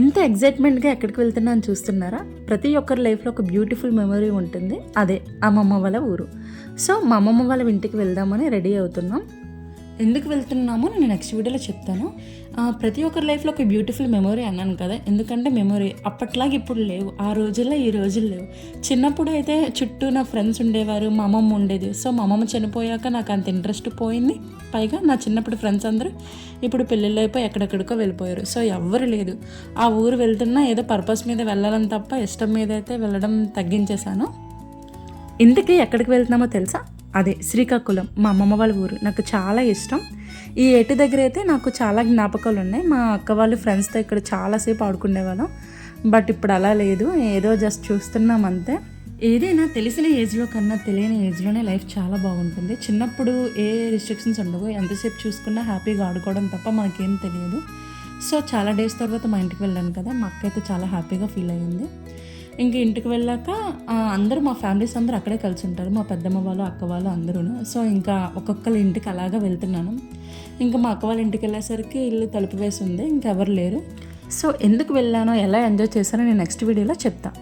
ఇంత ఎగ్జైట్మెంట్గా ఎక్కడికి వెళ్తున్నా అని చూస్తున్నారా? ప్రతి ఒక్కరి లైఫ్లో ఒక బ్యూటిఫుల్ మెమరీ ఉంటుంది. అదే అమ్మమ్మ వాళ్ళ ఊరు. సో మా అమ్మమ్మ వాళ్ళ ఇంటికి వెళ్దామని రెడీ అవుతున్నాం. ఎందుకు వెళ్తున్నామో నేను నెక్స్ట్ వీడియోలో చెప్తాను. ప్రతి ఒక్కరి లైఫ్లో ఒక బ్యూటిఫుల్ మెమొరీ అన్నాను కదా, ఎందుకంటే మెమొరీ అప్పట్లాగా ఇప్పుడు లేవు, ఆ రోజుల్లో ఈ రోజులు లేవు. చిన్నప్పుడు అయితే చుట్టూ నా ఫ్రెండ్స్ ఉండేవారు, మా అమ్మమ్మ ఉండేది. సో మా అమ్మమ్మ చనిపోయాక నాకు అంత ఇంట్రెస్ట్ పోయింది. పైగా నా చిన్నప్పుడు ఫ్రెండ్స్ అందరూ ఇప్పుడు పెళ్ళిళ్ళు అయిపోయి ఎక్కడెక్కడికో వెళ్ళిపోయారు. సో ఎవ్వరు లేదు. ఆ ఊరు వెళ్తున్నా ఏదో పర్పస్ మీద వెళ్ళాలని తప్ప ఇష్టం మీద అయితే వెళ్ళడం తగ్గించేశాను. ఇంతకీ ఎక్కడికి వెళ్తున్నామో తెలుసా? అదే శ్రీకాకుళం, మా అమ్మమ్మ వాళ్ళ ఊరు. నాకు చాలా ఇష్టం. ఈ ఏటి దగ్గర అయితే నాకు చాలా జ్ఞాపకాలు ఉన్నాయి. మా అక్క వాళ్ళు ఫ్రెండ్స్తో ఇక్కడ చాలాసేపు ఆడుకునేవాళ్ళం. బట్ ఇప్పుడు అలా లేదు, ఏదో జస్ట్ చూస్తున్నాం అంతే. ఏదైనా తెలిసిన ఏజ్లో కన్నా తెలియని ఏజ్లోనే లైఫ్ చాలా బాగుంటుంది. చిన్నప్పుడు ఏ రిస్ట్రిక్షన్స్ ఉండవు, ఎంతసేపు చూసుకున్నా హ్యాపీగా ఆడుకోవడం తప్ప మనకేం తెలియదు. సో చాలా డేస్ తర్వాత మా ఇంటికి వెళ్ళాను కదా, మా అక్క అయితే చాలా హ్యాపీగా ఫీల్ అయ్యింది. ఇంక ఇంటికి వెళ్ళాక అందరూ మా ఫ్యామిలీస్ అందరూ అక్కడే కలిసి ఉంటారు, మా పెద్దమ్మ వాళ్ళు, అక్క వాళ్ళు అందరూ. సో ఇంకా ఒక్కొక్కరి ఇంటికి అలాగా వెళ్తున్నాను. ఇంకా మా అక్క వాళ్ళ ఇంటికి వెళ్ళేసరికి ఇల్లు తలుపు వేసి ఉంది, ఇంకెవరు లేరు. సో ఎందుకు వెళ్ళానో, ఎలా ఎంజాయ్ చేశానో నేను నెక్స్ట్ వీడియోలో చెప్తాను.